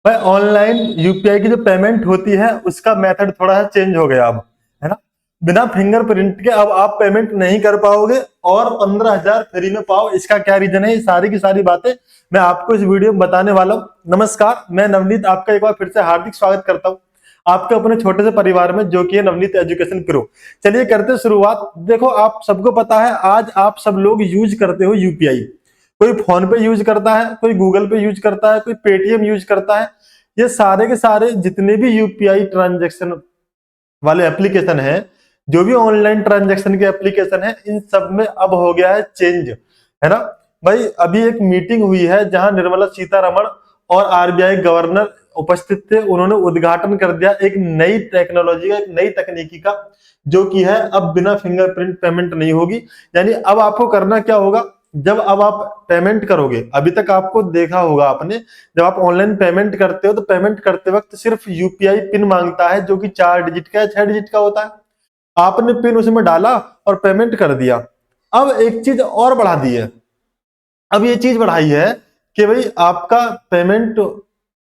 भाई online UPI की जो पेमेंट होती है उसका मेथड थोड़ा सा चेंज हो गया अब, है ना। बिना फिंगरप्रिंट के अब आप पेमेंट नहीं कर पाओगे और 15,000 फ्री में पाओ। इसका क्या रीजन है, ये सारी की सारी बातें मैं आपको इस वीडियो में बताने वाला हूँ। नमस्कार, मैं नवनीत आपका एक बार फिर से हार्दिक स्वागत करता हूँ आपके अपने छोटे से परिवार में, जो कि है नवनीत एजुकेशन प्रो। चलिए करते हैं शुरुआत। देखो, आप सबको पता है आज आप सब लोग यूज करते हो यूपीआई। कोई फोन पे यूज करता है, कोई गूगल पे यूज करता है, कोई पेटीएम यूज करता है। ये सारे के सारे जितने भी यूपीआई ट्रांजैक्शन वाले एप्लीकेशन है, जो भी ऑनलाइन ट्रांजैक्शन के एप्लीकेशन है, इन सब में अब हो गया है चेंज, है ना। भाई अभी एक मीटिंग हुई है जहां निर्मला सीतारमण और आरबीआई गवर्नर उपस्थित थे। उन्होंने उद्घाटन कर दिया एक नई टेक्नोलॉजी का, एक नई तकनीकी का, जो कि है अब बिना फिंगरप्रिंट पेमेंट नहीं होगी। यानी अब आपको करना क्या होगा, जब अब आप पेमेंट करोगे, अभी तक आपको देखा होगा आपने, जब आप ऑनलाइन पेमेंट करते हो तो पेमेंट करते वक्त सिर्फ यूपीआई पिन मांगता है, जो कि 4 डिजिट का या 6 डिजिट का होता है। आपने पिन उसमें डाला और पेमेंट कर दिया। अब एक चीज और बढ़ा दी है, अब ये चीज बढ़ाई है कि भाई आपका पेमेंट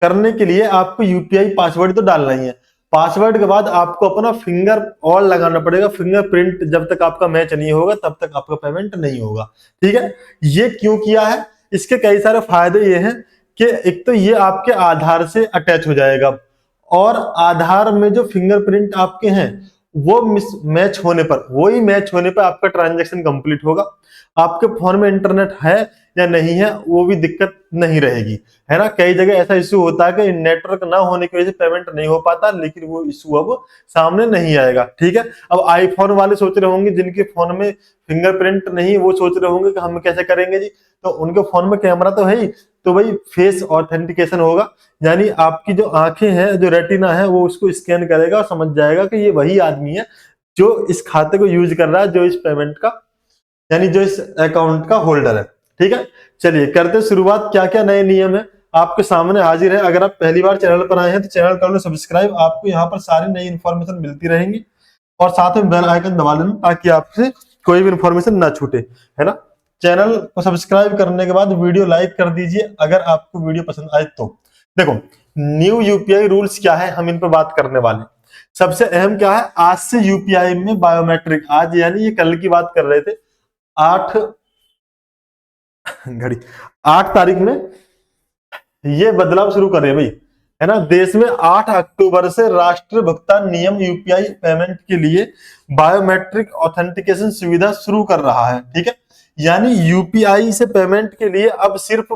करने के लिए आपको यूपीआई पासवर्ड तो डालना ही है। पासवर्ड के बाद आपको अपना फिंगर और लगाना पड़ेगा। फिंगरप्रिंट जब तक आपका मैच नहीं होगा तब तक आपका पेमेंट नहीं होगा। ठीक है, ये क्यों किया है, इसके कई सारे फायदे ये हैं कि एक तो ये आपके आधार से अटैच हो जाएगा, और आधार में जो फिंगरप्रिंट आपके हैं वो मैच होने पर, वही मैच होने पर आपका ट्रांजैक्शन कंप्लीट होगा। आपके फोन में इंटरनेट है या नहीं है वो भी दिक्कत नहीं रहेगी, है ना। कई जगह ऐसा इश्यू होता है कि नेटवर्क ना होने की वजह से पेमेंट नहीं हो पाता, लेकिन वो इश्यू अब सामने नहीं आएगा। ठीक है, अब आईफोन वाले सोच रहे होंगे जिनके फोन में फिंगरप्रिंट नहीं, वो सोच रहे होंगे कि हम कैसे करेंगे जी। तो उनके फोन में कैमरा तो है ही, तो भाई फेस ऑथेंटिकेशन होगा। यानी आपकी जो आंखें हैं, जो रेटिना है, वो उसको स्कैन करेगा और समझ जाएगा कि ये वही आदमी है जो इस खाते को यूज कर रहा है, जो इस पेमेंट का, यानी जो इस अकाउंट का होल्डर है। ठीक है, चलिए करते शुरुआत। क्या क्या नए नियम है आपके सामने हाजिर है। अगर आप पहली बार चैनल पर आए हैं तो चैनल कर लो सब्सक्राइब, आपको यहाँ पर सारी नई इन्फॉर्मेशन मिलती रहेंगी। और साथ में बेल आइकन दबा लेना ताकि आपसे कोई भी इन्फॉर्मेशन ना छूटे, है ना। चैनल को सब्सक्राइब करने के बाद वीडियो लाइक कर दीजिए अगर आपको वीडियो पसंद आए तो। देखो, न्यू यूपीआई रूल्स क्या है, हम इन पर बात करने वाले। सबसे अहम क्या है, आज से यूपीआई में बायोमेट्रिक, आज यानी ये कल की बात कर रहे थे, 8 घड़ी 8 तारीख में ये बदलाव शुरू कर रहे हैं भाई, है ना। देश में 8 अक्टूबर से राष्ट्रीय भुगतान नियम यूपीआई पेमेंट के लिए बायोमेट्रिक ऑथेंटिकेशन सुविधा शुरू कर रहा है। ठीक है, यानी यूपीआई से पेमेंट के लिए अब सिर्फ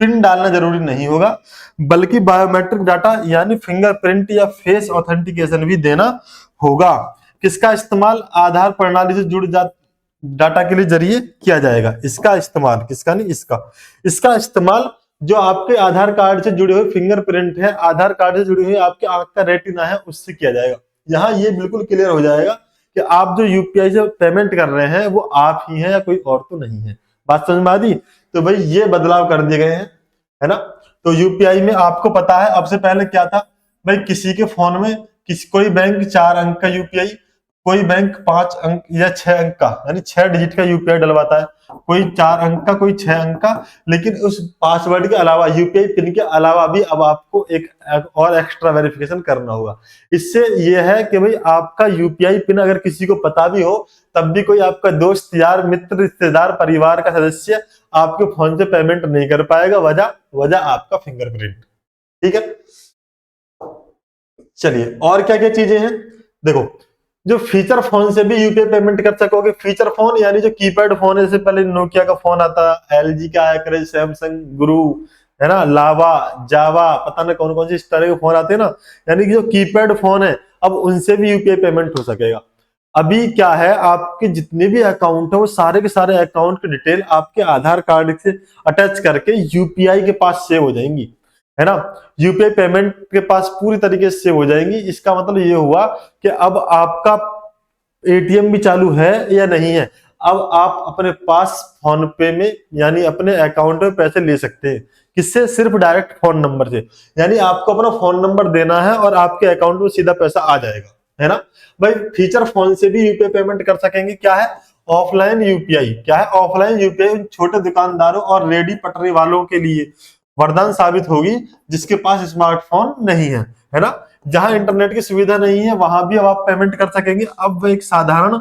पिन डालना जरूरी नहीं होगा, बल्कि बायोमेट्रिक डाटा यानी फिंगरप्रिंट या फेस ऑथेंटिकेशन भी देना होगा। किसका इस्तेमाल, आधार प्रणाली से जुड़ जा डाटा के लिए जरिए किया जाएगा। इसका इस्तेमाल, किसका नहीं, इसका इस्तेमाल जो आपके आधार कार्ड से जुड़े हुए फिंगरप्रिंट है, आधार कार्ड से जुड़ी हुई आपके आंख का रेटिना है, उससे किया जाएगा। यहाँ ये बिल्कुल क्लियर हो जाएगा कि आप जो यूपीआई से पेमेंट कर रहे हैं वो आप ही हैं या कोई और तो नहीं है। बात समझ में आ दी। तो भाई ये बदलाव कर दिए गए हैं, है ना। तो यूपीआई में आपको पता है अब से पहले क्या था भाई, किसी के फोन में कोई बैंक 4 अंक का यूपीआई, कोई बैंक 5 अंक या 6 अंक का, यानी 6 डिजिट का यूपीआई डलवाता है, कोई 4 अंक का, कोई 6 अंक का। लेकिन उस पासवर्ड के अलावा, यूपीआई पिन के अलावा भी अब आपको एक और एक्स्ट्रा वेरिफिकेशन करना होगा। इससे यह है कि भाई आपका यूपीआई पिन अगर किसी को पता भी हो, तब भी कोई आपका दोस्त, यार, मित्र, रिश्तेदार, परिवार का सदस्य आपके फोन से पेमेंट नहीं कर पाएगा। वजह आपका फिंगरप्रिंट। ठीक है, चलिए और क्या क्या चीजें हैं। देखो, जो फीचर फोन से भी यूपीआई पेमेंट कर सकोगे। फीचर फोन यानी जो कीपैड फोन है, जैसे पहले नोकिया का फोन आता, एलजी का आया करे, सैमसंग, गुरु, है ना, लावा, जावा, पता नहीं कौन कौन से इस तरह के फोन आते हैं ना, यानी कि जो कीपैड फोन है, अब उनसे भी यूपीआई पेमेंट हो सकेगा। अभी क्या है, आपके जितने भी अकाउंट है वो सारे के सारे अकाउंट की डिटेल आपके आधार कार्ड से अटैच करके यूपीआई के पास सेव हो जाएंगी, है ना। यूपीआई पेमेंट के पास पूरी तरीके से सेव हो जाएंगी। इसका मतलब ये हुआ कि अब आपका एटीएम भी चालू है या नहीं है, अब आप अपने पास फोन पे में, यानी अपने अकाउंट में पैसे ले सकते हैं। किससे, सिर्फ डायरेक्ट फोन नंबर से। यानी आपको अपना फोन नंबर देना है और आपके अकाउंट में सीधा पैसा आ जाएगा, है ना। भाई फीचर फोन से भी यूपीआई पेमेंट कर सकेंगे। क्या है, ऑफलाइन यूपीआई। क्या है, ऑफलाइन यूपीआई छोटे दुकानदारों और रेडी पटरी वालों के लिए वरदान साबित होगी जिसके पास स्मार्टफोन नहीं है ना। जहां इंटरनेट की सुविधा नहीं है वहां भी अब आप पेमेंट कर सकेंगे। अब एक साधारण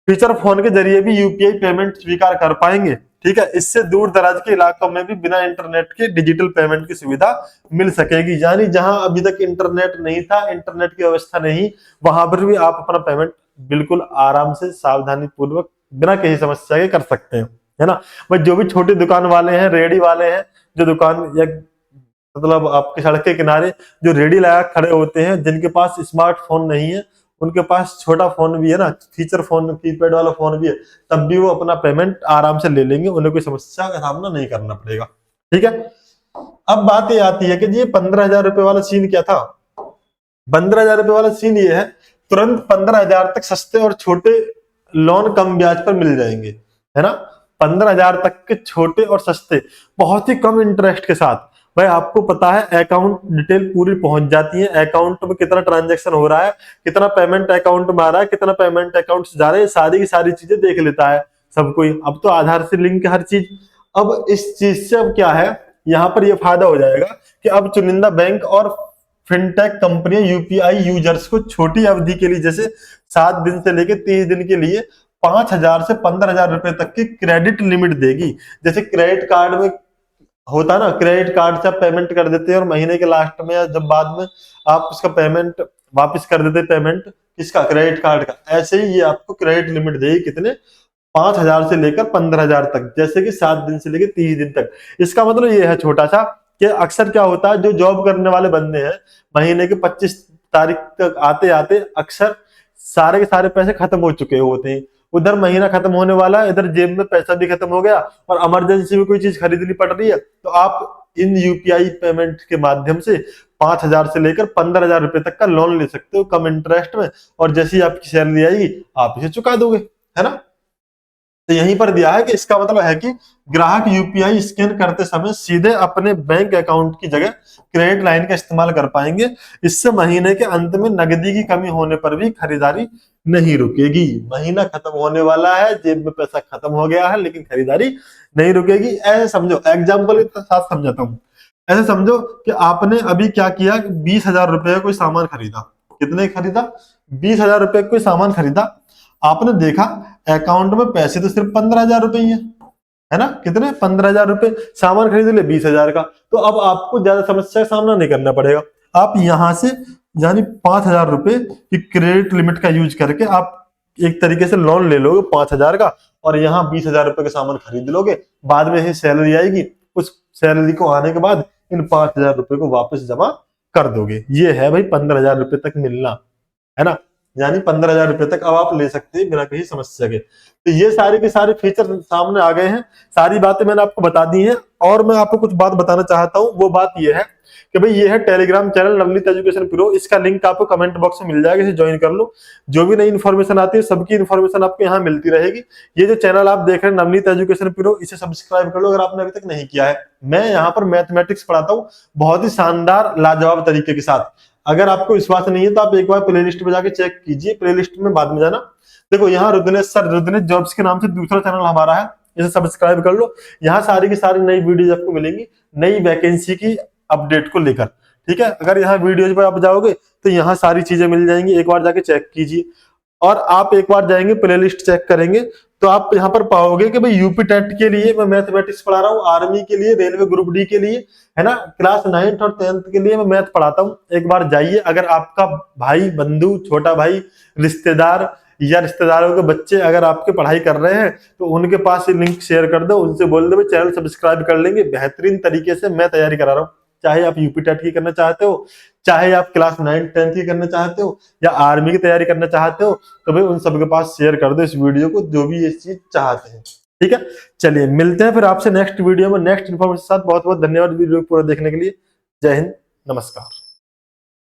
फीचर फोन के जरिए भी यूपीआई पेमेंट स्वीकार कर पाएंगे। ठीक है, इससे दूर दराज के इलाकों में भी बिना इंटरनेट के डिजिटल पेमेंट की सुविधा मिल सकेगी। यानी जहां अभी तक इंटरनेट नहीं था, इंटरनेट की व्यवस्था नहीं, वहां पर भी आप अपना पेमेंट बिल्कुल आराम से सावधानी पूर्वक बिना किसी समस्या के कर सकते हैं, है ना। भाई जो भी छोटी दुकान वाले हैं, रेडी वाले हैं, जो दुकान या मतलब आपके सड़क के किनारे जो रेडी लगा खड़े होते हैं, जिनके पास स्मार्टफोन नहीं है, उनके पास छोटा फोन भी है ना, फीचर फोन, कीपैड वाला फोन भी है, तब भी वो अपना पेमेंट आराम से ले लेंगे, उन्हें कोई समस्या का सामना नहीं करना पड़ेगा। ठीक है, अब बात ये आती है कि जी 15,000 रुपए वाला सीन क्या था। 15,000 रुपए वाला सीन ये है, तुरंत 15,000 तक सस्ते और छोटे लोन कम ब्याज पर मिल जाएंगे, है ना। 15,000 तक के छोटे और सस्ते, बहुत ही कम इंटरेस्ट के साथ। भाई आपको पता है अकाउंट डिटेल पूरी पहुंच जाती है, अकाउंट में कितना ट्रांजैक्शन हो रहा है, कितना पेमेंट अकाउंट में आ रहा है, कितना पेमेंट अकाउंट से जा रहा है, सारी की सारी चीजें देख लेता है सब कोई। अब तो आधार से लिंक है हर चीज। अब इस चीज से अब क्या है, यहाँ पर ये फायदा हो जाएगा कि अब चुनिंदा बैंक और फिनटेक कंपनियां यूपीआई यूजर्स को छोटी अवधि के लिए, जैसे 7 दिन से लेकर 30 दिन के लिए 5,000 से 15,000 रुपए तक की क्रेडिट लिमिट देगी। जैसे क्रेडिट कार्ड में होता है ना, क्रेडिट कार्ड से आप पेमेंट कर देते हैं और महीने के लास्ट में या जब बाद में आप उसका पेमेंट वापस कर देते हैं, पेमेंट किसका, क्रेडिट कार्ड का। ऐसे ही ये आपको क्रेडिट लिमिट देगी, कितने, 5,000 से लेकर 15,000 तक, जैसे कि 7 दिन से लेकर 30 दिन तक। इसका मतलब ये है छोटा सा कि अक्सर क्या होता है, जो जॉब करने वाले बंदे हैं, महीने के 25 तारीख तक आते आते अक्सर सारे के सारे पैसे खत्म हो चुके होते हैं। उधर महीना खत्म होने वाला है, इधर जेब में पैसा भी खत्म हो गया और इमरजेंसी में कोई चीज खरीदनी पड़ रही है, तो आप इन यूपीआई पेमेंट के माध्यम से 5,000 से लेकर 15,000 रुपए तक का लोन ले सकते हो कम इंटरेस्ट में, और जैसे ही आपकी सैलरी आएगी आप इसे चुका दोगे, है ना। तो यहीं पर दिया है कि इसका मतलब है कि ग्राहक यूपीआई स्कैन करते समय सीधे अपने बैंक अकाउंट की जगह क्रेडिट लाइन का इस्तेमाल कर पाएंगे। इससे महीने के अंत में नकदी की कमी होने पर भी खरीदारी नहीं रुकेगी। महीना खत्म होने वाला है, जेब में पैसा खत्म हो गया है, लेकिन खरीदारी नहीं रुकेगी। ऐसे समझो, एग्जाम्पल के साथ समझाता हूँ। ऐसे समझो कि आपने अभी क्या किया, 20,000 रुपए का कोई सामान खरीदा। कितने खरीदा, 20,000 रुपए का कोई सामान खरीदा। आपने देखा अकाउंट में पैसे तो सिर्फ 15,000 रुपए ही है ना, कितने, 15,000 रुपए, सामान खरीद ले 20,000 का। तो अब आपको ज्यादा समस्या का सामना नहीं करना पड़ेगा। आप यहां से यानी 5,000 रुपए की क्रेडिट लिमिट का यूज करके आप एक तरीके से लोन ले लोगे 5,000 का, और यहाँ 20,000 रुपए का सामान खरीद लोगे। बाद में ही सैलरी आएगी, उस सैलरी को आने के बाद इन 5,000 रुपए को वापस जमा कर दोगे। ये है भाई 15,000 रुपए तक मिलना, है ना। यानी 15,000 रुपए तक अब आप ले सकते हैं बिना किसी समस्या के। तो ये सारे के सारे फीचर सामने आ गए हैं, सारी बातें मैंने आपको बता दी हैं। और मैं आपको कुछ बात बताना चाहता हूँ, वो बात ये है कि भाई ये है Telegram channel Navneet education pro. इसका लिंक आपको कमेंट बॉक्स में मिल जाएगा, इसे ज्वाइन कर लो। जो भी नई इन्फॉर्मेशन आती है सबकी इन्फॉर्मेशन आपको यहाँ मिलती रहेगी। ये जो चैनल आप देख रहे हैं नवनीत एजुकेशन प्रो, इसे सब्सक्राइब कर लो अगर आपने अभी तक नहीं किया है। मैं यहाँ पर मैथमेटिक्स पढ़ाता हूँ बहुत ही शानदार लाजवाब तरीके के साथ। अगर आपको विश्वास नहीं है तो आप एक बार प्लेलिस्ट में जाके चेक कीजिए, प्लेलिस्ट में बाद में जाना। देखो यहाँ रुद्रनेश सर, रुद्रनेश जॉब्स के नाम से दूसरा चैनल हमारा है, इसे सब्सक्राइब कर लो। यहाँ सारी की सारी नई वीडियोज आपको मिलेंगी नई वैकेंसी की अपडेट को लेकर। ठीक है, अगर यहाँ वीडियोज पर आप जाओगे तो यहाँ सारी चीजें मिल जाएंगी, एक बार जाके चेक कीजिए। और आप एक बार जाएंगे प्लेलिस्ट चेक करेंगे तो आप यहाँ पर पाओगे कि भाई यूपी टेट के लिए मैं मैथमेटिक्स पढ़ा रहा हूँ, आर्मी के लिए, रेलवे ग्रुप डी के लिए, है ना, क्लास 9th और 10th के लिए मैं मैथ पढ़ाता हूँ। एक बार जाइए, अगर आपका भाई, बंधु, छोटा भाई, रिश्तेदार या रिश्तेदारों के बच्चे अगर आपके पढ़ाई कर रहे हैं तो उनके पास ये लिंक शेयर कर दो, उनसे बोल दो चैनल सब्सक्राइब कर लेंगे। बेहतरीन तरीके से मैं तैयारी करा रहा हूँ, चाहे आप यूपी टेट की करना चाहते हो, चाहे आप क्लास 9th 10th की करना चाहते हो, या आर्मी की तैयारी करना चाहते हो, तो भाई उन सबके पास शेयर कर दो इस वीडियो को, जो भी ये चीज चाहते हैं। ठीक है, चलिए मिलते हैं फिर आपसे नेक्स्ट वीडियो में नेक्स्ट इन्फॉर्मेशन के साथ। बहुत बहुत धन्यवाद वीडियो पूरा देखने के लिए। जय हिंद, नमस्कार।